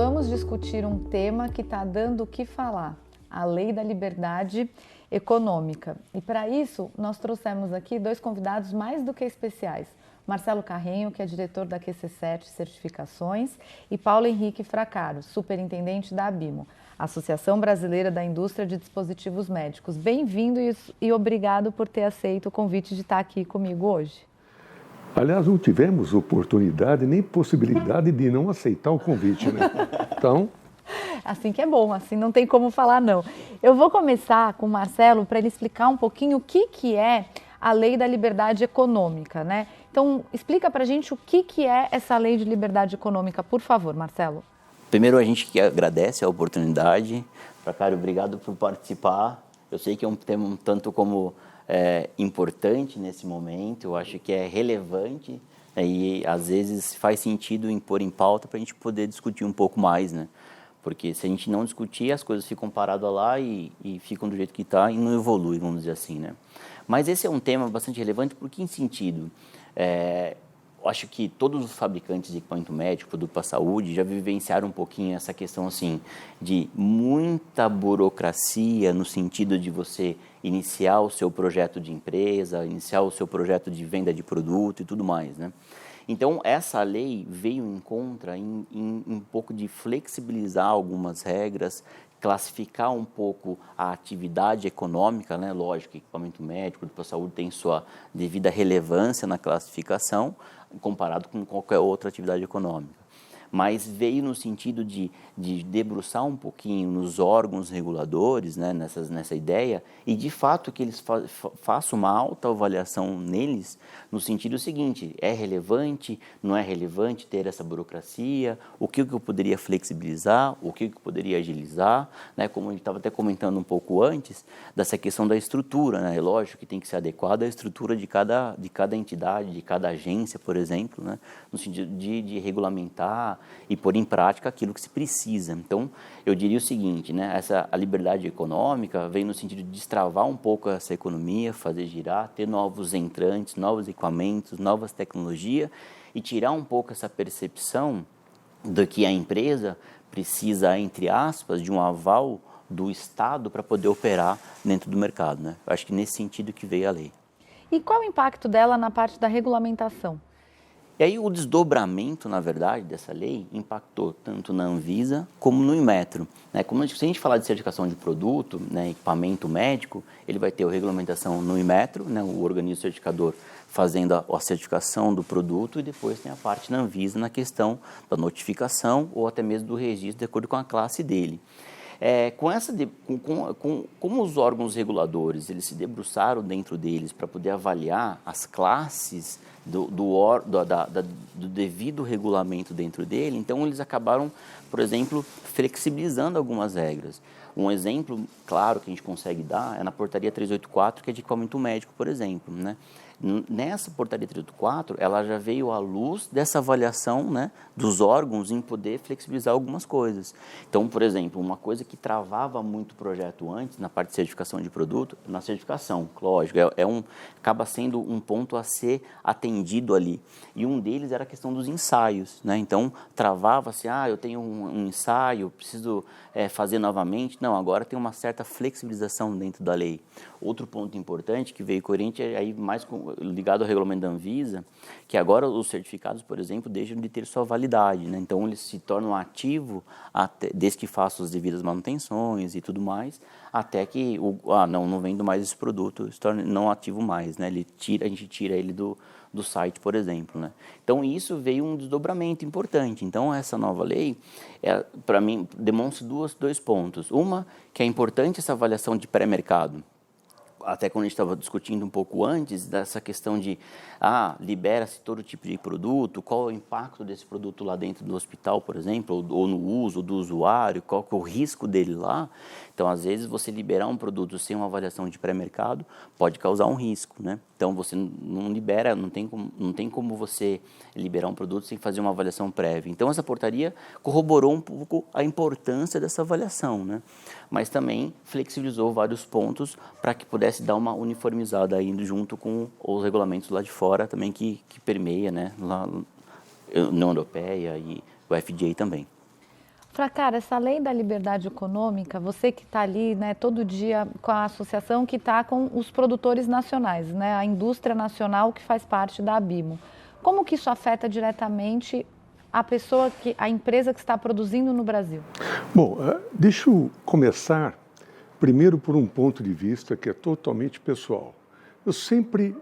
vamos discutir um tema que está dando o que falar, a Lei da Liberdade Econômica. E para isso, nós trouxemos aqui dois convidados mais do que especiais. Marcelo Carrenho, que é diretor da QC7 Certificações, e Paulo Henrique Fracaro, superintendente da ABIMO, Associação Brasileira da Indústria de Dispositivos Médicos. Bem-vindo e obrigado por ter aceito o convite de estar aqui comigo hoje. Aliás, não tivemos oportunidade nem possibilidade de não aceitar o convite, né? Então... Assim que é bom, assim não tem como falar não. Eu vou começar com o Marcelo para ele explicar um pouquinho o que é a Lei da Liberdade Econômica, né? Então, explica para a gente o que é essa Lei de Liberdade Econômica, por favor, Marcelo. Primeiro, a gente que agradece a oportunidade. Fracaro, obrigado por participar. Eu sei que é um tema um tanto como importante nesse momento, eu acho que é relevante, né, e às vezes faz sentido pôr em pauta para a gente poder discutir um pouco mais, né? Porque se a gente não discutir, as coisas ficam paradas lá e ficam do jeito que está e não evolui, vamos dizer assim, né? Mas esse é um tema bastante relevante, por que sentido? Eu acho que todos os fabricantes de equipamento médico, produto para a saúde, já vivenciaram um pouquinho essa questão assim, de muita burocracia no sentido de você iniciar o seu projeto de empresa, iniciar o seu projeto de venda de produto e tudo mais, né? Então, essa lei veio em contra em um pouco de flexibilizar algumas regras, classificar um pouco a atividade econômica, né? Lógico, equipamento médico, para a saúde tem sua devida relevância na classificação, comparado com qualquer outra atividade econômica. Mas veio no sentido de debruçar um pouquinho nos órgãos reguladores, né, nessa ideia, e de fato que eles façam uma autoavaliação neles, no sentido seguinte: é relevante, não é relevante ter essa burocracia, o que eu poderia flexibilizar, o que eu poderia agilizar, né, como a gente estava até comentando um pouco antes, dessa questão da estrutura, né, é lógico que tem que ser adequada à estrutura de cada entidade, de cada agência, por exemplo, né, no sentido de regulamentar e pôr em prática aquilo que se precisa. Então, eu diria o seguinte, né, a liberdade econômica vem no sentido de destravar um pouco essa economia, fazer girar, ter novos entrantes, novos equipamentos, novas tecnologias e tirar um pouco essa percepção de que a empresa precisa, entre aspas, de um aval do Estado para poder operar dentro do mercado, né? Acho que nesse sentido que veio a lei. E qual o impacto dela na parte da regulamentação? E aí o desdobramento, na verdade, dessa lei impactou tanto na Anvisa como no Inmetro, né? Se a gente falar de certificação de produto, né, equipamento médico, ele vai ter a regulamentação no Inmetro, né, o organismo certificador fazendo a certificação do produto, e depois tem a parte na Anvisa na questão da notificação ou até mesmo do registro de acordo com a classe dele. Como os órgãos reguladores eles se debruçaram dentro deles para poder avaliar as classes do devido regulamento dentro dele, então eles acabaram, por exemplo, flexibilizando algumas regras. Um exemplo claro que a gente consegue dar é na portaria 384, que é de equipamento médico, por exemplo, né? Nessa portaria 384, ela já veio à luz dessa avaliação, né, dos órgãos em poder flexibilizar algumas coisas. Então, por exemplo, uma coisa que travava muito o projeto antes, na parte de certificação de produto, na certificação, lógico, acaba sendo um ponto a ser atendido ali. E um deles era a questão dos ensaios, né? Então, travava-se, eu tenho um ensaio, preciso fazer novamente. Não, agora tem uma certa flexibilização dentro da lei. Outro ponto importante que veio coerente é aí mais ligado ao regulamento da Anvisa, que agora os certificados, por exemplo, deixam de ter sua validade, né? Então, eles se tornam ativos desde que façam as devidas manutenções e tudo mais, até que, não vendo mais esse produto, se torna não ativo mais, né? A gente tira ele do site, por exemplo, né? Então, isso veio um desdobramento importante. Então, essa nova lei, para mim, demonstra dois pontos. Uma, que é importante essa avaliação de pré-mercado, até quando a gente estava discutindo um pouco antes, dessa questão de, libera-se todo tipo de produto, qual é o impacto desse produto lá dentro do hospital, por exemplo, ou no uso do usuário, qual que é o risco dele lá. Então, às vezes, você liberar um produto sem uma avaliação de pré-mercado pode causar um risco, né? Então, você não libera, não tem como você liberar um produto sem fazer uma avaliação prévia. Então, essa portaria corroborou um pouco a importância dessa avaliação, né? Mas também flexibilizou vários pontos para que pudesse dar uma uniformizada aí junto com os regulamentos lá de fora também que permeia, né, lá, União Europeia e o FDA também. Fracara, essa lei da liberdade econômica, você que está ali, né, todo dia com a associação que está com os produtores nacionais, né, a indústria nacional que faz parte da ABIMO, como que isso afeta diretamente a empresa que está produzindo no Brasil? Bom, deixa eu começar primeiro por um ponto de vista que é totalmente pessoal. Eu sempre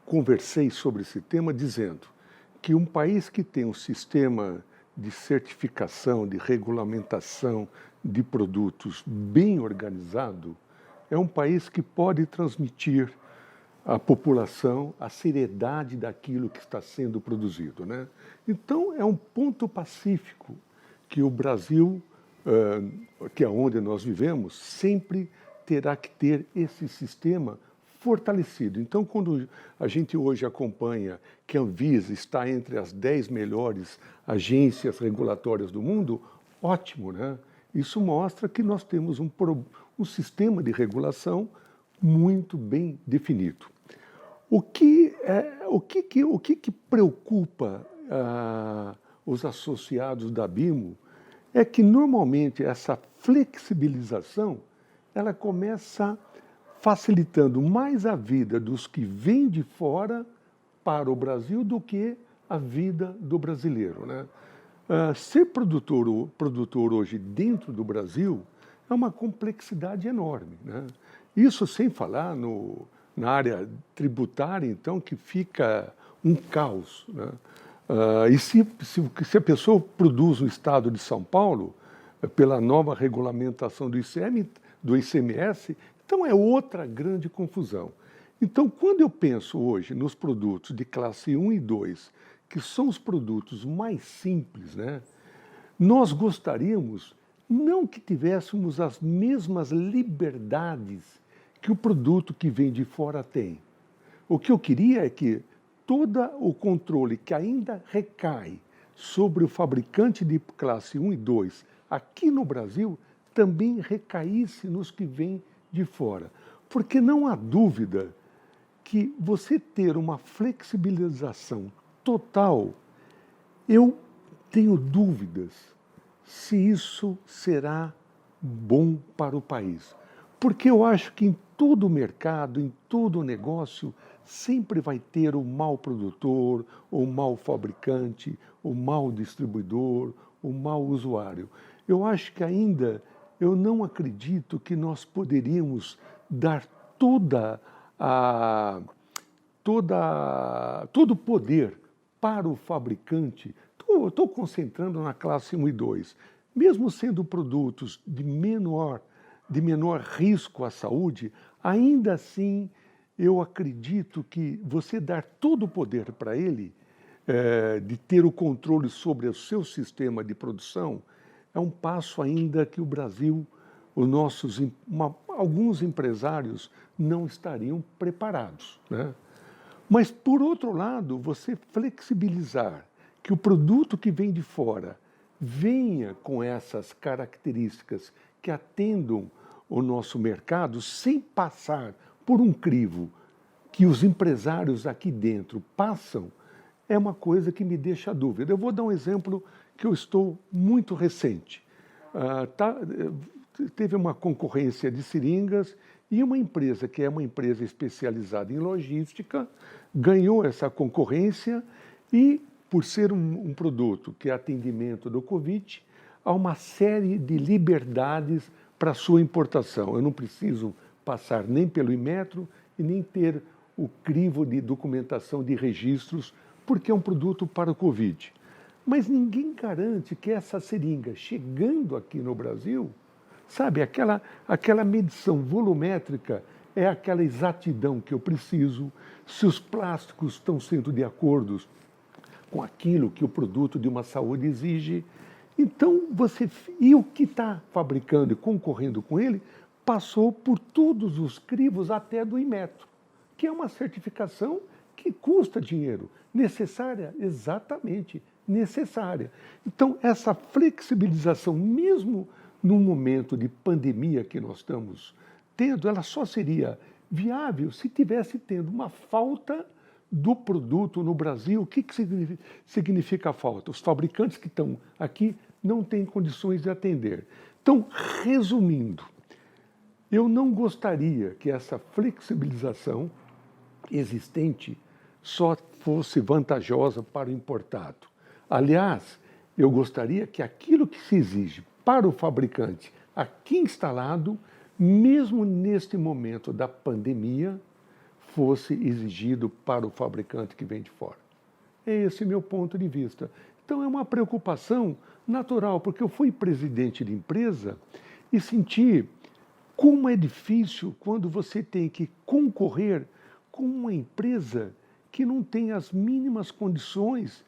conversei sobre esse tema dizendo que um país que tem um sistema de certificação, de regulamentação de produtos bem organizado, é um país que pode transmitir à população a seriedade daquilo que está sendo produzido, né? Então, é um ponto pacífico que o Brasil, que é onde nós vivemos, sempre terá que ter esse sistema fortalecido. Então, quando a gente hoje acompanha que a Anvisa está entre as 10 melhores agências regulatórias do mundo, ótimo, né? Isso mostra que nós temos um sistema de regulação muito bem definido. O que preocupa os associados da ABIMO é que, normalmente, essa flexibilização ela começa facilitando mais a vida dos que vêm de fora para o Brasil do que a vida do brasileiro, né? Ser produtor hoje dentro do Brasil é uma complexidade enorme, né? Isso sem falar na área tributária, então, que fica um caos, né? E se a pessoa produz no estado de São Paulo, pela nova regulamentação do ICMS, então é outra grande confusão. Então, quando eu penso hoje nos produtos de classe 1 e 2, que são os produtos mais simples, né, nós gostaríamos não que tivéssemos as mesmas liberdades que o produto que vem de fora tem. O que eu queria é que todo o controle que ainda recai sobre o fabricante de classe 1 e 2 aqui no Brasil também recaísse nos que vêm de fora. Porque não há dúvida que você ter uma flexibilização total, eu tenho dúvidas se isso será bom para o país. Porque eu acho que em todo mercado, em todo negócio, sempre vai ter o mau produtor, o mau fabricante, o mau distribuidor, o mau usuário. Eu acho que ainda, eu não acredito que nós poderíamos dar todo o poder para o fabricante. Estou concentrando na classe 1 e 2. Mesmo sendo produtos de menor risco à saúde, ainda assim eu acredito que você dar todo o poder para ele, de ter o controle sobre o seu sistema de produção, é um passo ainda que o Brasil, alguns empresários não estariam preparados, né? Mas, por outro lado, você flexibilizar que o produto que vem de fora venha com essas características que atendam o nosso mercado sem passar por um crivo que os empresários aqui dentro passam, é uma coisa que me deixa dúvida. Eu vou dar um exemplo que eu estou muito recente. Teve uma concorrência de seringas e uma empresa, que é uma empresa especializada em logística, ganhou essa concorrência e, por ser um produto que é atendimento do Covid, há uma série de liberdades para sua importação. Eu não preciso passar nem pelo Inmetro e nem ter o crivo de documentação de registros, porque é um produto para o Covid. Mas ninguém garante que essa seringa, chegando aqui no Brasil, sabe, aquela medição volumétrica é aquela exatidão que eu preciso, se os plásticos estão sendo de acordo com aquilo que o produto de uma saúde exige. Então, e o que está fabricando e concorrendo com ele passou por todos os crivos até do Inmetro, que é uma certificação que custa dinheiro. Necessária? Exatamente, necessária. Então, essa flexibilização, mesmo num momento de pandemia que nós estamos tendo, ela só seria viável se tivesse tendo uma falta do produto no Brasil. O que significa a falta? Os fabricantes que estão aqui não têm condições de atender. Então, resumindo, eu não gostaria que essa flexibilização existente só fosse vantajosa para o importado. Aliás, eu gostaria que aquilo que se exige para o fabricante aqui instalado, mesmo neste momento da pandemia, fosse exigido para o fabricante que vem de fora. É esse meu ponto de vista. Então é uma preocupação natural, porque eu fui presidente de empresa e senti como é difícil quando você tem que concorrer com uma empresa que não tem as mínimas condições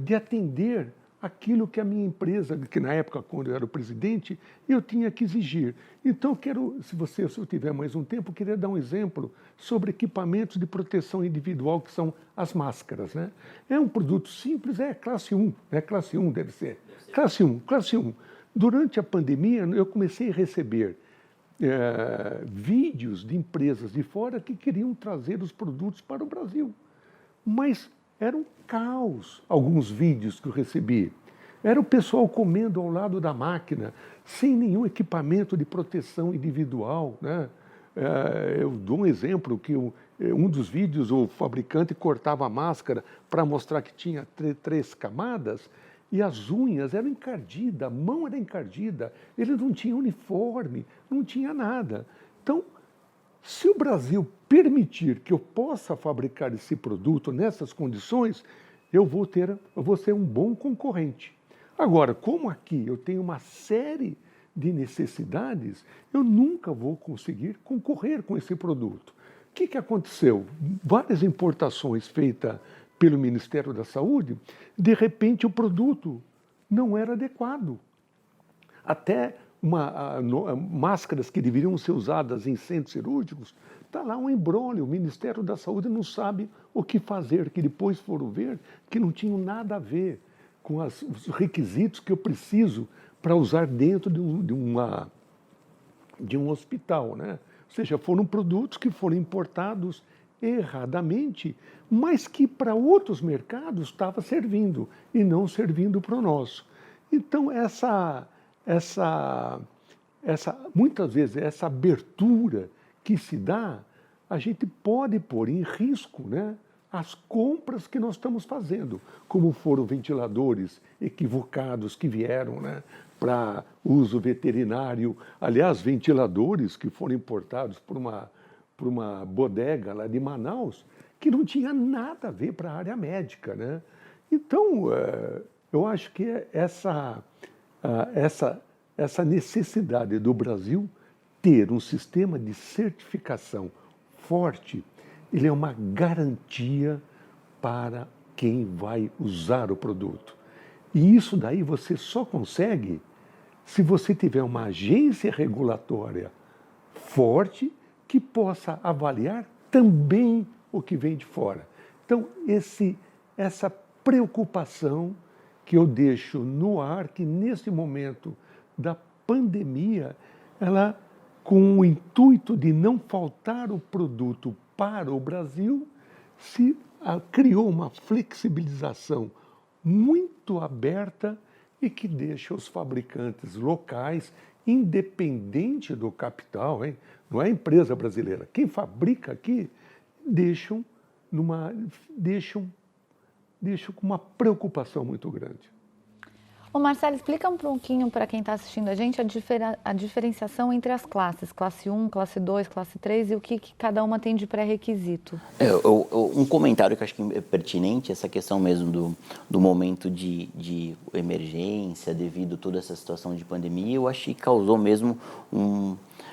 de atender aquilo que a minha empresa, que na época, quando eu era o presidente, eu tinha que exigir. Então, se eu tiver mais um tempo, queria dar um exemplo sobre equipamentos de proteção individual, que são as máscaras, né? É um produto simples, é classe 1, classe 1 deve ser. Classe 1. Durante a pandemia, eu comecei a receber vídeos de empresas de fora que queriam trazer os produtos para o Brasil. Mas era um caos, alguns vídeos que eu recebi. Era o pessoal comendo ao lado da máquina, sem nenhum equipamento de proteção individual, né? Eu dou um exemplo, que um dos vídeos, o fabricante cortava a máscara para mostrar que tinha 3 camadas, e as unhas eram encardidas, a mão era encardida, ele não tinha uniforme, não tinha nada. Então, se o Brasil permitir que eu possa fabricar esse produto nessas condições, eu vou ser um bom concorrente. Agora, como aqui eu tenho uma série de necessidades, eu nunca vou conseguir concorrer com esse produto. O que aconteceu? Várias importações feitas pelo Ministério da Saúde, de repente o produto não era adequado. Até máscaras que deveriam ser usadas em centros cirúrgicos, está lá um imbróglio, o Ministério da Saúde não sabe o que fazer, que depois foram ver que não tinham nada a ver com os requisitos que eu preciso para usar dentro de um hospital, né? Ou seja, foram produtos que foram importados erradamente, mas que para outros mercados estava servindo e não servindo para o nosso. Então, muitas vezes, essa abertura que se dá, a gente pode pôr em risco, né, as compras que nós estamos fazendo, como foram ventiladores equivocados que vieram, né, para uso veterinário. Aliás, ventiladores que foram importados por uma bodega lá de Manaus, que não tinha nada a ver para a área médica, né? Então, eu acho que essa necessidade do Brasil ter um sistema de certificação forte, ele é uma garantia para quem vai usar o produto. E isso daí você só consegue se você tiver uma agência regulatória forte que possa avaliar também o que vem de fora. Então, essa preocupação que eu deixo no ar, que nesse momento da pandemia, ela, com o intuito de não faltar o produto para o Brasil, se criou uma flexibilização muito aberta e que deixa os fabricantes locais, independente do capital, hein? Não é a empresa brasileira, quem fabrica aqui, deixam com uma preocupação muito grande. Ô Marcelo, explica um pouquinho para quem está assistindo a gente a diferenciação entre as classes, classe 1, classe 2, classe 3 e o que cada uma tem de pré-requisito. Um comentário que eu acho que é pertinente, essa questão mesmo do momento de emergência devido a toda essa situação de pandemia, eu acho que causou mesmo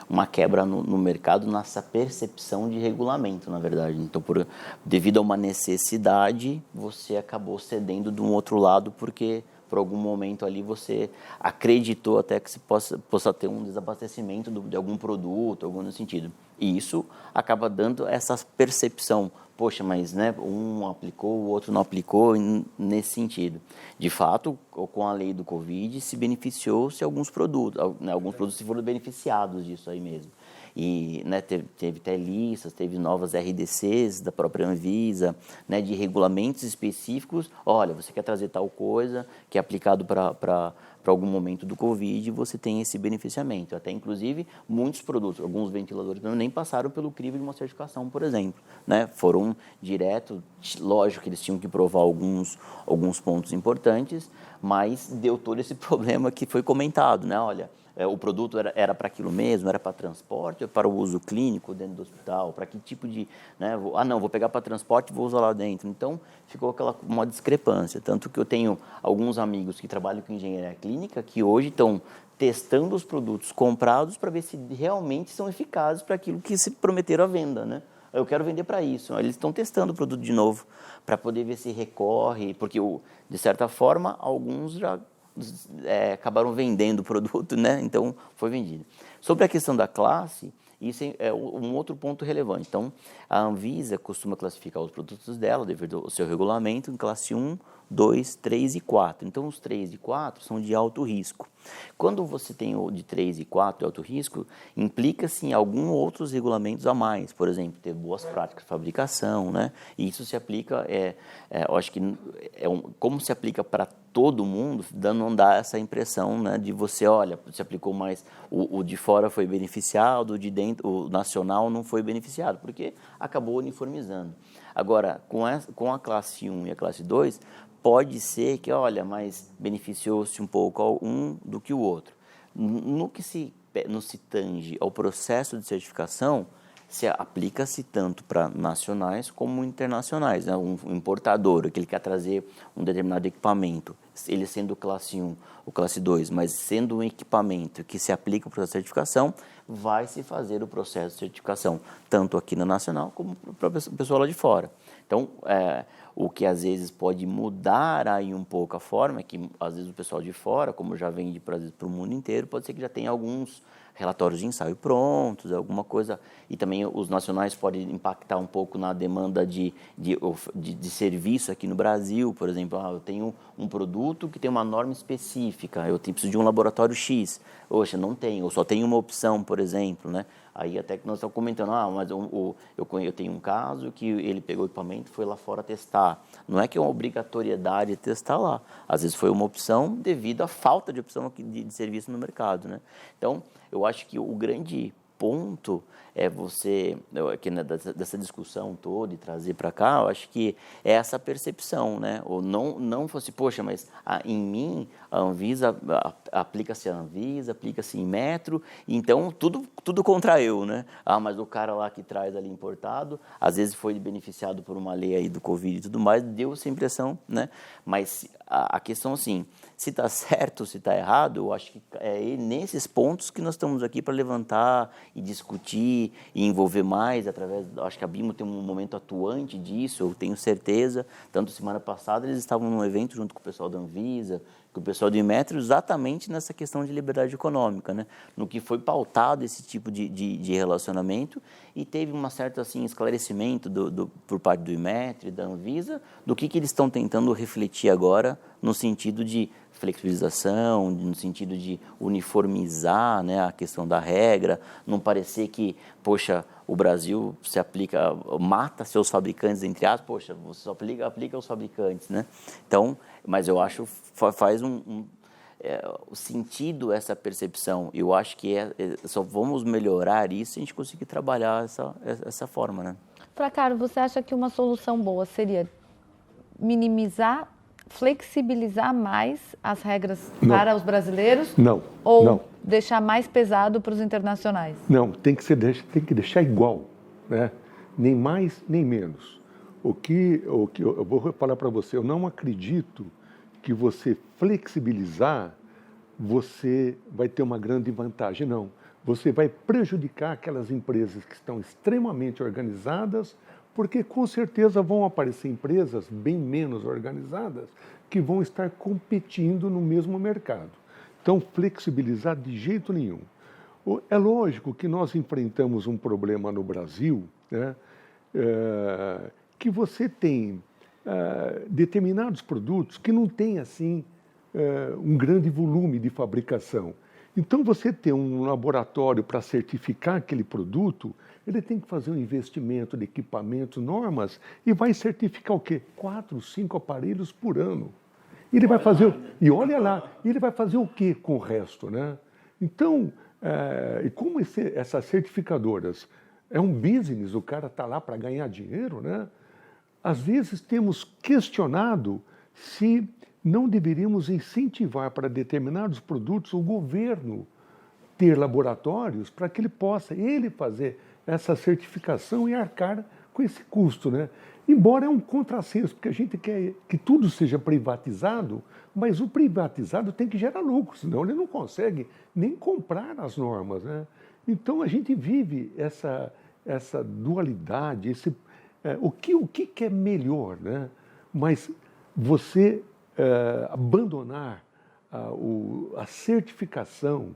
uma quebra no mercado, nessa percepção de regulamento, na verdade. Então, devido a uma necessidade, você acabou cedendo de um outro lado, porque por algum momento ali você acreditou até que se possa ter um desabastecimento de algum produto, algo nesse sentido. E isso acaba dando essa percepção, poxa, mas né, um aplicou, o outro não aplicou, nesse sentido. De fato, com a lei do Covid, se beneficiou-se alguns produtos se foram beneficiados disso aí mesmo. e né, teve até listas, teve novas RDCs da própria Anvisa, né, de regulamentos específicos. Olha, você quer trazer tal coisa que é aplicado para algum momento do Covid, você tem esse beneficiamento. Até, inclusive, muitos produtos, alguns ventiladores nem passaram pelo crivo de uma certificação, por exemplo. Né? Foram direto, lógico que eles tinham que provar alguns pontos importantes, mas deu todo esse problema que foi comentado, né? Olha, o produto era para aquilo mesmo, era para transporte, ou para o uso clínico dentro do hospital, para que tipo de... Né? Não, vou pegar para transporte e vou usar lá dentro. Então, ficou uma discrepância. Tanto que eu tenho alguns amigos que trabalham com engenharia clínica que hoje estão testando os produtos comprados para ver se realmente são eficazes para aquilo que se prometeram à venda, né? Eu quero vender para isso. Eles estão testando o produto de novo para poder ver se recorre, porque, de certa forma, alguns já acabaram vendendo o produto, né? Então, foi vendido. Sobre a questão da classe, isso é um outro ponto relevante. Então, a Anvisa costuma classificar os produtos dela, devido ao seu regulamento, em classe 1, 2, 3 e 4. Então, os 3 e 4 são de alto risco. Quando você tem o de 3 e 4 de alto risco, implica-se em alguns outros regulamentos a mais. Por exemplo, ter boas práticas de fabricação, né? E isso se aplica, eu acho que como se aplica para todo mundo, não dá essa impressão, né, de você, olha, se aplicou mais, o de fora foi beneficiado, o de dentro, o nacional não foi beneficiado, porque acabou uniformizando. Agora, com a classe 1 e a classe 2, pode ser que, olha, mas beneficiou-se um pouco um do que o outro. No que se tange ao processo de certificação, aplica-se tanto para nacionais como internacionais. Né? Um importador, que ele quer trazer um determinado equipamento, ele sendo classe 1 ou classe 2, mas sendo um equipamento que se aplica para a certificação, vai se fazer o processo de certificação, tanto aqui na nacional como para o pessoal lá de fora. Então, o que às vezes pode mudar aí um pouco a forma é que, às vezes, o pessoal de fora, como já vende para o mundo inteiro, pode ser que já tenha alguns relatórios de ensaio prontos, alguma coisa, e também os nacionais podem impactar um pouco na demanda de serviço aqui no Brasil. Por exemplo, eu tenho um produto que tem uma norma específica, eu preciso de um laboratório X, oxa, não tenho, eu só tenho uma opção, por exemplo, né? Aí até que nós estamos comentando, mas eu tenho um caso que ele pegou o equipamento e foi lá fora testar. Não é que é uma obrigatoriedade de testar lá. Às vezes foi uma opção devido à falta de opção de serviço no mercado, né? Então, eu acho que o grande ponto é você, dessa discussão toda e trazer para cá, eu acho que é essa percepção, né? Ou não fosse, poxa, mas em mim a Anvisa, aplica-se a Anvisa, aplica-se em metro, então tudo contra eu, né? Mas o cara lá que traz ali importado, às vezes foi beneficiado por uma lei aí do Covid e tudo mais, deu essa impressão, né? Mas a questão, assim, se está certo, se está errado, eu acho que é nesses pontos que nós estamos aqui para levantar e discutir e envolver mais acho que a BIMO tem um momento atuante disso, eu tenho certeza. Tanto semana passada eles estavam num evento junto com o pessoal da Anvisa, com o pessoal do Inmetro, exatamente nessa questão de liberdade econômica, né? No que foi pautado esse tipo de relacionamento, e teve uma certa, assim, esclarecimento por parte do Inmetro e da Anvisa do que eles estão tentando refletir agora no sentido de flexibilização, no sentido de uniformizar, né, a questão da regra, não parecer que, poxa, o Brasil se aplica, mata seus fabricantes, entre aspas, poxa, você só aplica aos fabricantes, né? Então, mas eu acho faz o sentido essa percepção. Eu acho que só vamos melhorar isso se a gente conseguir trabalhar essa forma, né? Fracaro, você acha que uma solução boa seria minimizar, flexibilizar mais as regras para os brasileiros? Não. Ou não. deixar mais pesado para os internacionais? Não, tem que deixar igual, né? Nem mais, nem menos. O que eu vou falar para você, eu não acredito que você flexibilizar, você vai ter uma grande vantagem, não. Você vai prejudicar aquelas empresas que estão extremamente organizadas, porque com certeza vão aparecer empresas bem menos organizadas que vão estar competindo no mesmo mercado. Então, flexibilizar de jeito nenhum. É lógico que nós enfrentamos um problema no Brasil, né, que você tem determinados produtos que não têm assim um grande volume de fabricação. Então, você ter um laboratório para certificar aquele produto, ele tem que fazer um investimento de equipamento, normas, e vai certificar o quê? 4, 5 aparelhos por ano. Ele vai fazer, e olha lá, ele vai fazer o quê com o resto, né? Então, e como essas certificadoras é um business, o cara está lá para ganhar dinheiro, né? Às vezes temos questionado se não deveríamos incentivar para determinados produtos o governo ter laboratórios para que ele possa fazer essa certificação e arcar com esse custo, né? Embora é um contrassenso, porque a gente quer que tudo seja privatizado, mas o privatizado tem que gerar lucro, senão ele não consegue nem comprar as normas, né? Então a gente vive essa dualidade, o que é melhor, né? Mas você abandonar a certificação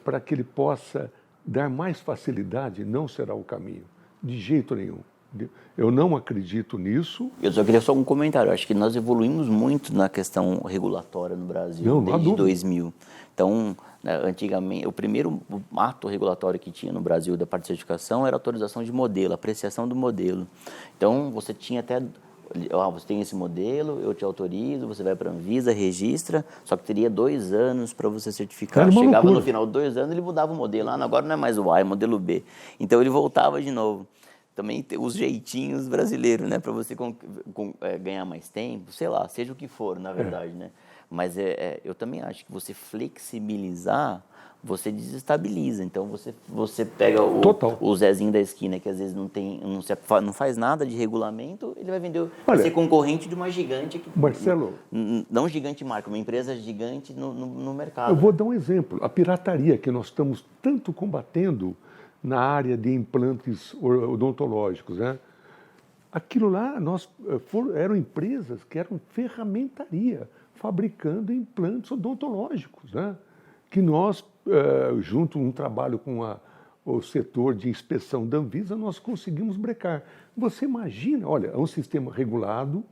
para que ele possa dar mais facilidade não será o caminho, de jeito nenhum. Eu não acredito nisso. Eu só queria um comentário. Acho que nós evoluímos muito na questão regulatória no Brasil, desde 2000. Então, antigamente, o primeiro ato regulatório que tinha no Brasil da parte de certificação era a autorização de modelo, apreciação do modelo. Então, você tinha até... você tem esse modelo, eu te autorizo, você vai para a Anvisa, registra, só que teria 2 anos para você certificar. Chegava no final de 2 anos, ele mudava o modelo. Agora não é mais o A, é modelo B. Então, ele voltava de novo. Também tem os jeitinhos brasileiros, né? Para você ganhar mais tempo, sei lá, seja o que for, na verdade, né? Mas eu também acho que você flexibilizar, você desestabiliza. Então, você pega o Zezinho da esquina, que às vezes não faz nada de regulamento, ele vai vender, vai ser concorrente de uma gigante. Marcelo... Não gigante marca, uma empresa gigante no mercado. Eu vou dar um exemplo. A pirataria, que nós estamos tanto combatendo na área de implantes odontológicos, né? Aquilo lá, eram empresas que eram ferramentaria, fabricando implantes odontológicos, né? Que nós, junto um trabalho com o setor de inspeção da Anvisa, nós conseguimos brecar. Você imagina, olha, é um sistema regulado,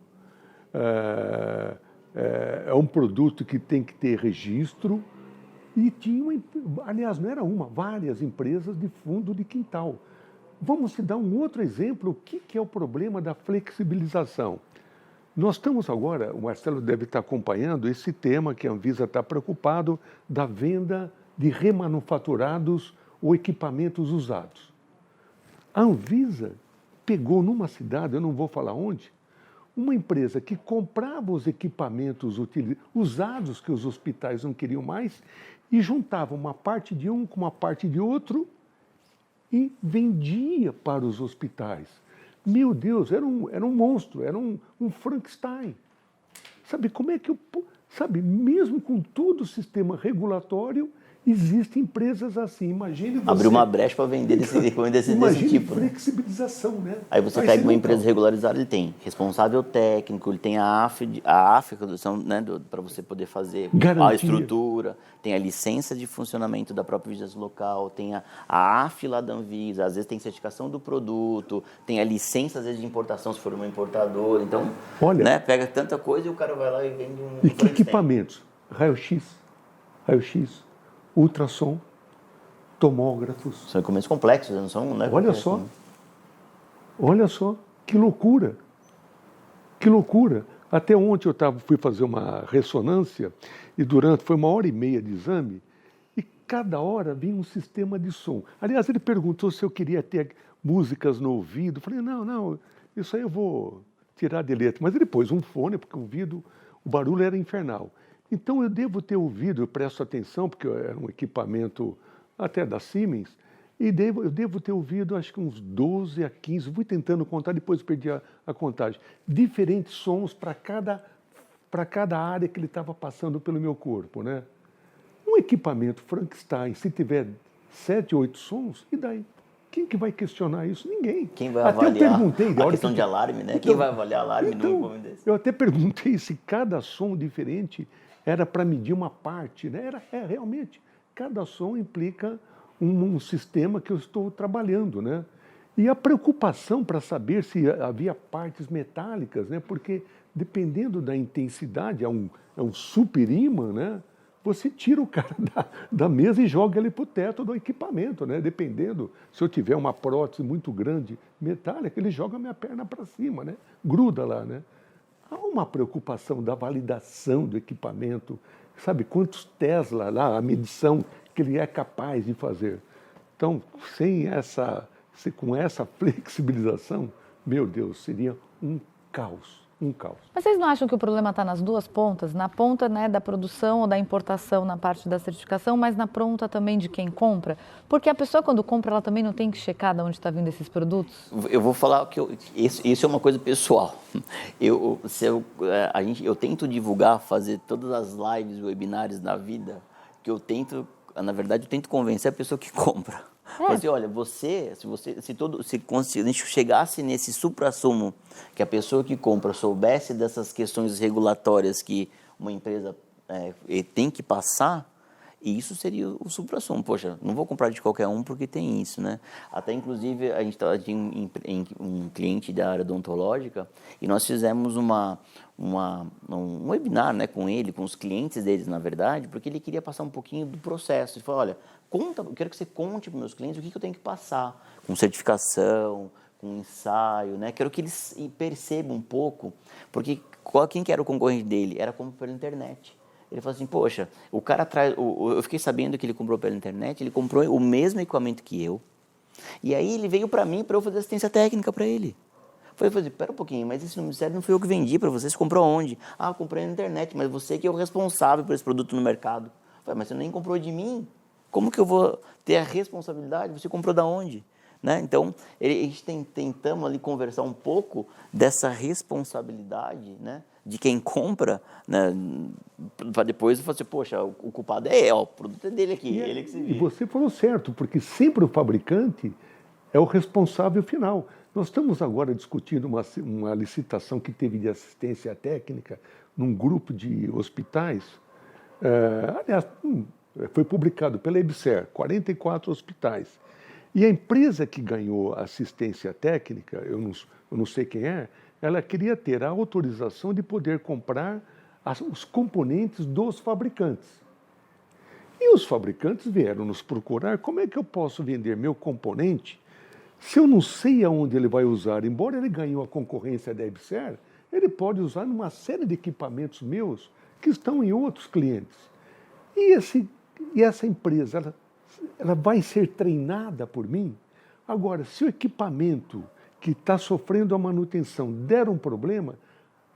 é um produto que tem que ter registro, e tinha, aliás, não era várias empresas de fundo de quintal. Vamos te dar um outro exemplo, o que é o problema da flexibilização. Nós estamos agora, o Marcelo deve estar acompanhando esse tema que a Anvisa está preocupado, da venda de remanufaturados ou equipamentos usados. A Anvisa pegou numa cidade, eu não vou falar onde, uma empresa que comprava os equipamentos usados que os hospitais não queriam mais e juntava uma parte de um com uma parte de outro e vendia para os hospitais. Meu Deus, era um monstro, era um Frankenstein. Sabe como é que mesmo com todo o sistema regulatório, existem empresas assim. Imagine você... Abriu uma brecha para vender desse tipo. Flexibilização, né? Aí você pega uma empresa regularizada, ele tem responsável técnico, ele tem a AF, né, para você poder fazer a estrutura, tem a licença de funcionamento da própria vigilância local, tem a AF lá da Anvisa, às vezes tem certificação do produto, tem a licença, às vezes, de importação, se for uma importadora. Então, olha, né, pega tanta coisa e o cara vai lá e vende um... E que equipamentos? Raio-X, ultrassom, tomógrafos. São equipamentos complexos, não são... Né, olha só, que loucura. Que loucura. Até ontem eu fui fazer uma ressonância e foi 1h30 de exame e cada hora vinha um sistema de som. Aliás, ele perguntou se eu queria ter músicas no ouvido. Eu falei, não, isso aí eu vou tirar de letra. Mas ele pôs um fone, porque o barulho era infernal. Então, eu devo ter ouvido, eu presto atenção, porque era um equipamento até da Siemens, e eu devo ter ouvido, acho que uns 12 a 15, fui tentando contar, depois perdi a contagem, diferentes sons para cada área que ele estava passando pelo meu corpo, né? Um equipamento Frankenstein, se tiver 7, 8 sons, e daí? Quem que vai questionar isso? Ninguém. Quem vai avaliar a questão de alarme, né? Então, quem vai avaliar alarme num momento desse? Eu até perguntei se cada som diferente era para medir uma parte, né? Realmente, cada som implica um sistema que eu estou trabalhando, né? E a preocupação para saber se havia partes metálicas, né? Porque dependendo da intensidade, é um super ímã, né? você tira o cara da mesa e joga ele para o teto do equipamento, né? Dependendo, se eu tiver uma prótese muito grande, metálica, ele joga a minha perna para cima, né? Gruda lá, né? Há uma preocupação da validação do equipamento, sabe? Quantos Tesla lá, a medição que ele é capaz de fazer. Então, com essa flexibilização, meu Deus, seria um caos, um caos. Mas vocês não acham que o problema está nas duas pontas? Na ponta, né, da produção ou da importação, na parte da certificação, mas na ponta também de quem compra? Porque a pessoa, quando compra, ela também não tem que checar de onde está vindo esses produtos? Eu vou falar que isso é uma coisa pessoal. Eu tento divulgar, fazer todas as lives, webinários da vida, que eu tento, na verdade, eu tento convencer a pessoa que compra. Mas, olha, se a gente chegasse nesse suprassumo, que a pessoa que compra soubesse dessas questões regulatórias que uma empresa tem que passar, e isso seria o suprassumo. Poxa, não vou comprar de qualquer um porque tem isso, né? Até, inclusive, a gente tinha um cliente da área odontológica e nós fizemos um webinar, né, com ele, com os clientes deles, na verdade, porque ele queria passar um pouquinho do processo. Ele falou, olha, eu quero que você conte para os meus clientes o que eu tenho que passar, com certificação, com ensaio, né? Quero que eles percebam um pouco, porque quem que era o concorrente dele? Era como pela internet. Ele falou assim, poxa, o cara eu fiquei sabendo que ele comprou pela internet, ele comprou o mesmo equipamento que eu, e aí ele veio para mim para eu fazer assistência técnica para ele. Eu falei, espera um pouquinho, mas esse ministério não foi eu que vendi para você, você comprou onde? Ah, eu comprei na internet, mas você que é o responsável por esse produto no mercado. Eu falei, mas você nem comprou de mim? Como que eu vou ter a responsabilidade? Você comprou da onde? Né? Então, a gente tentamos ali conversar um pouco dessa responsabilidade, né, de quem compra, né, para depois eu falar assim, poxa, o culpado o produto é dele aqui, ele que se vira. E você falou certo, porque sempre o fabricante é o responsável final. Nós estamos agora discutindo uma licitação que teve de assistência técnica num grupo de hospitais. Aliás, foi publicado pela EBSER, 44 hospitais. E a empresa que ganhou a assistência técnica, eu não sei quem é, ela queria ter a autorização de poder comprar os componentes dos fabricantes. E os fabricantes vieram nos procurar, como é que eu posso vender meu componente se eu não sei aonde ele vai usar? Embora ele ganhou a concorrência da EBSER, ele pode usar numa série de equipamentos meus que estão em outros clientes. E essa empresa, ela vai ser treinada por mim? Agora, se o equipamento que está sofrendo a manutenção der um problema,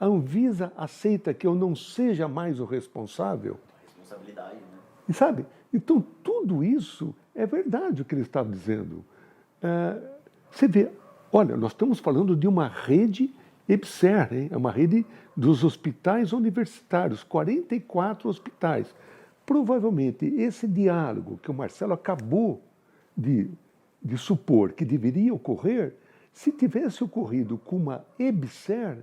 a Anvisa aceita que eu não seja mais o responsável? Responsabilidade, né? E sabe? Então, tudo isso é verdade o que ele estava dizendo. Você vê, olha, nós estamos falando de uma rede EBSER, hein? É uma rede dos hospitais universitários, 44 hospitais. Provavelmente, esse diálogo que o Marcelo acabou de supor que deveria ocorrer, se tivesse ocorrido com uma EBSER,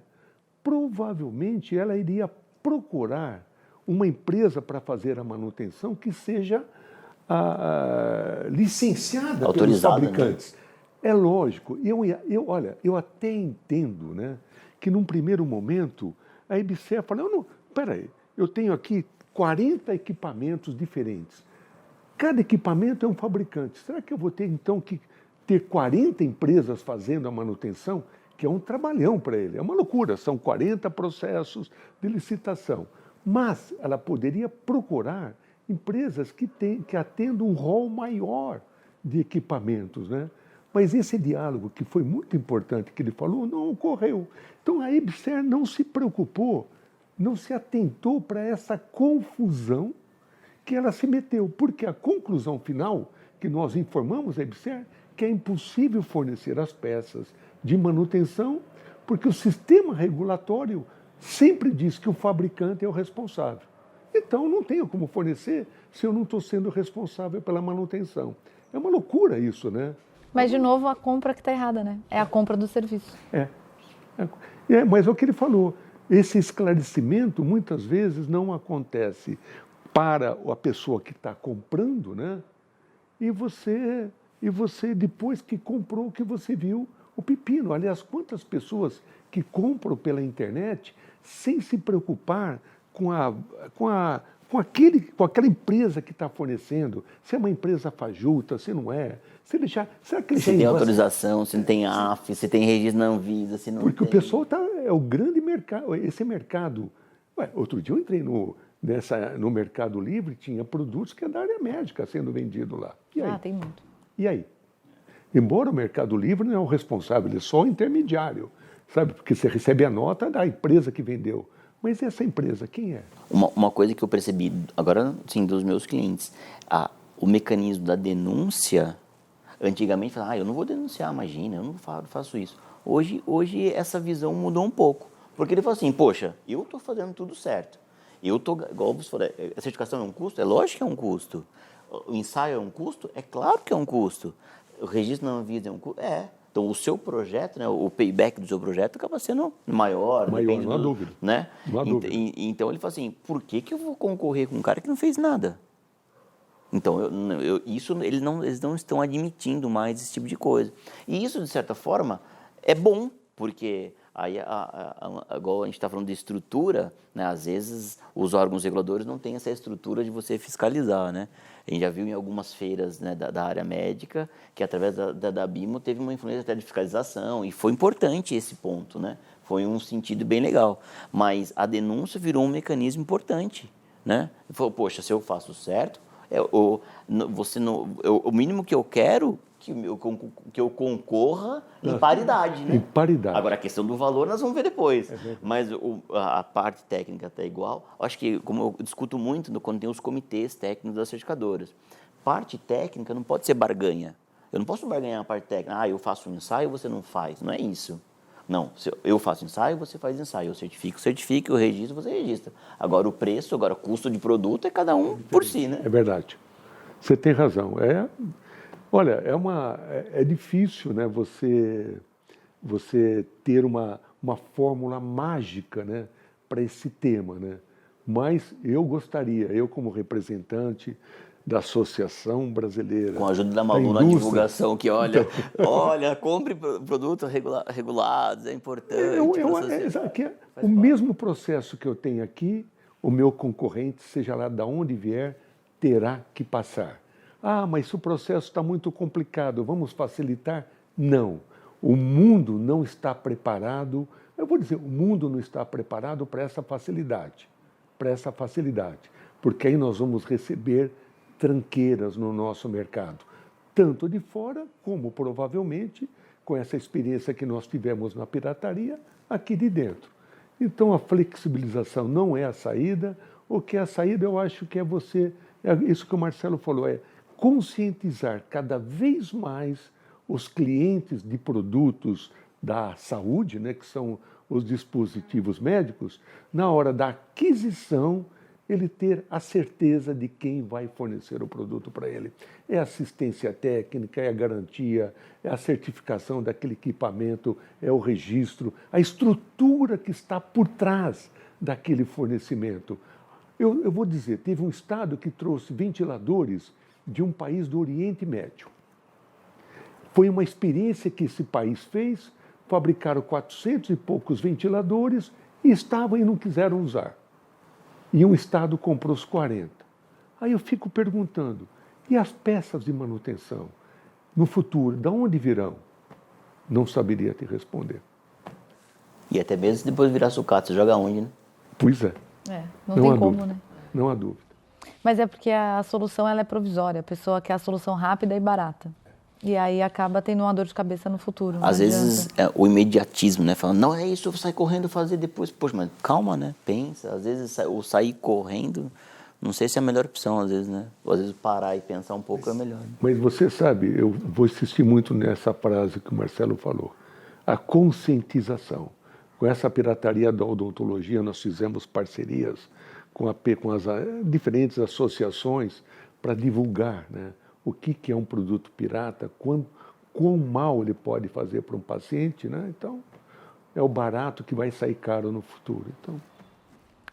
provavelmente ela iria procurar uma empresa para fazer a manutenção que seja licenciada pelos fabricantes. Né? É lógico. Olha, eu até entendo, né, que num primeiro momento a EBSER fala, peraí, eu tenho aqui 40 equipamentos diferentes. Cada equipamento é um fabricante. Será que eu vou ter, então, que ter 40 empresas fazendo a manutenção? Que é um trabalhão para ele. É uma loucura, são 40 processos de licitação. Mas ela poderia procurar empresas que atendam um rol maior de equipamentos, né? Mas esse diálogo, que foi muito importante, que ele falou, não ocorreu. Então, a EBSER não se preocupou, não se atentou para essa confusão que ela se meteu, porque a conclusão final que nós informamos a EBSER que é impossível fornecer as peças de manutenção, porque o sistema regulatório sempre diz que o fabricante é o responsável. Então, não tenho como fornecer se eu não estou sendo responsável pela manutenção. É uma loucura isso, né? Mas, de novo, a compra que está errada, né? É a compra do serviço. Mas é o que ele falou. Esse esclarecimento, muitas vezes, não acontece para a pessoa que está comprando, né? E você, depois que comprou, que você viu o pepino. Aliás, quantas pessoas que compram pela internet sem se preocupar com com aquela empresa que está fornecendo, se é uma empresa fajuta, se não é, se ele já... Será que ele se tem autorização, se não tem AF, se tem registro na Anvisa, se não Porque tem... o pessoal é o grande mercado, esse mercado... outro dia eu entrei no Mercado Livre, tinha produtos que é da área médica sendo vendido lá. E aí? Tem muito. E aí? Embora o Mercado Livre não é o responsável, ele é só o intermediário, sabe? Porque você recebe a nota da empresa que vendeu. Mas essa empresa, quem é? Uma coisa que eu percebi agora, sim, dos meus clientes, o mecanismo da denúncia, antigamente, falava, eu não vou denunciar, imagina, eu não faço isso. Hoje essa visão mudou um pouco, porque ele fala assim, poxa, eu estou fazendo tudo certo. Igual você falou, a certificação é um custo? É lógico que é um custo. O ensaio é um custo? É claro que é um custo. O registro na Anvisa é um custo? É. Então, o seu projeto, né, o payback do seu projeto acaba sendo maior. Maior, não há dúvida. Né? Não há dúvida. Então, ele fala assim, por que eu vou concorrer com um cara que não fez nada? Então, eles não estão admitindo mais esse tipo de coisa. E isso, de certa forma, é bom, porque aí, igual a gente está falando de estrutura, né, às vezes os órgãos reguladores não têm essa estrutura de você fiscalizar, né? A gente já viu em algumas feiras, né, da área médica que, através da BIMO, teve uma influência até de fiscalização, e foi importante esse ponto, né? Foi um sentido bem legal. Mas a denúncia virou um mecanismo importante, né? Ele falou, poxa, se eu faço certo, o mínimo que eu quero que eu concorra em paridade, né? Em paridade. Agora, a questão do valor nós vamos ver depois. Mas a parte técnica está igual. Acho que, como eu discuto muito quando tem os comitês técnicos das certificadoras, parte técnica não pode ser barganha. Eu não posso barganhar a parte técnica. Eu faço um ensaio, você não faz. Não é isso. Não, eu faço ensaio, você faz ensaio. Eu certifico, eu registro, você registra. Agora, o preço, o custo de produto é cada um por si, né? É verdade. Você tem razão. Olha, é difícil, né, você ter uma fórmula mágica, né, para esse tema, né? Mas eu gostaria, eu como representante da Associação Brasileira... Com a ajuda da Malu na divulgação, que olha, compre produtos regulados, é importante. O mesmo processo que eu tenho aqui, o meu concorrente, seja lá de onde vier, terá que passar. Mas se o processo está muito complicado, vamos facilitar? Não. O mundo não está preparado, o mundo não está preparado para essa facilidade. Porque aí nós vamos receber tranqueiras no nosso mercado, tanto de fora como, provavelmente, com essa experiência que nós tivemos na pirataria, aqui de dentro. Então, a flexibilização não é a saída. O que é a saída, eu acho que é isso que o Marcelo falou, conscientizar cada vez mais os clientes de produtos da saúde, né, que são os dispositivos médicos, na hora da aquisição, ele ter a certeza de quem vai fornecer o produto para ele. É assistência técnica, é a garantia, é a certificação daquele equipamento, é o registro, a estrutura que está por trás daquele fornecimento. Eu vou dizer, teve um estado que trouxe ventiladores de um país do Oriente Médio. Foi uma experiência que esse país fez, fabricaram 400 e poucos ventiladores e estavam e não quiseram usar. E um estado comprou os 40. Aí eu fico perguntando, e as peças de manutenção? No futuro, de onde virão? Não saberia te responder. E até mesmo se depois virar sucata, você joga onde, né? Pois é. Não tem como, dúvida, né? Não há dúvida. Mas é porque a solução ela é provisória, a pessoa quer a solução rápida e barata. E aí acaba tendo uma dor de cabeça no futuro. Às vezes o imediatismo, né? Falando, não é isso, eu vou sair correndo fazer depois. Poxa, mas calma, né? Pensa. Às vezes o sair correndo, não sei se é a melhor opção, às vezes, né? Ou às vezes parar e pensar um pouco é melhor. Mas você sabe, eu vou insistir muito nessa frase que o Marcelo falou. A conscientização. Com essa pirataria da odontologia, nós fizemos parcerias com as diferentes associações para divulgar, né, o que é um produto pirata, quão mal ele pode fazer para um paciente, né? Então, é o barato que vai sair caro no futuro. Então...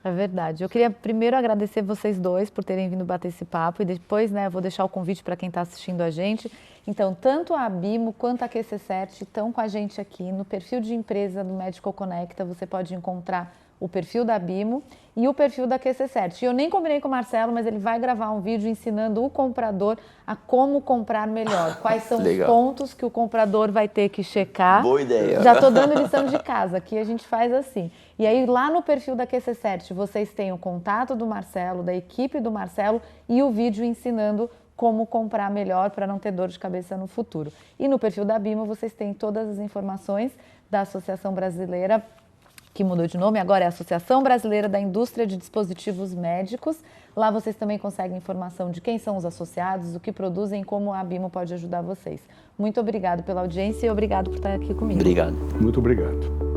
É verdade. Eu queria primeiro agradecer vocês dois por terem vindo bater esse papo e depois, né, vou deixar o convite para quem está assistindo a gente. Então, tanto a BIMO quanto a QC7 estão com a gente aqui no perfil de empresa do Medical Conecta. Você pode encontrar o perfil da Bimo e o perfil da QC7. E eu nem combinei com o Marcelo, mas ele vai gravar um vídeo ensinando o comprador a como comprar melhor. Quais são os pontos que o comprador vai ter que checar. Boa ideia. Já estou dando lição de casa, aqui a gente faz assim. E aí lá no perfil da QC7 vocês têm o contato do Marcelo, da equipe do Marcelo e o vídeo ensinando como comprar melhor para não ter dor de cabeça no futuro. E no perfil da Bimo vocês têm todas as informações da Associação Brasileira, que mudou de nome, agora é a Associação Brasileira da Indústria de Dispositivos Médicos. Lá vocês também conseguem informação de quem são os associados, o que produzem e como a Bimo pode ajudar vocês. Muito obrigado pela audiência e obrigado por estar aqui comigo. Obrigado. Muito obrigado.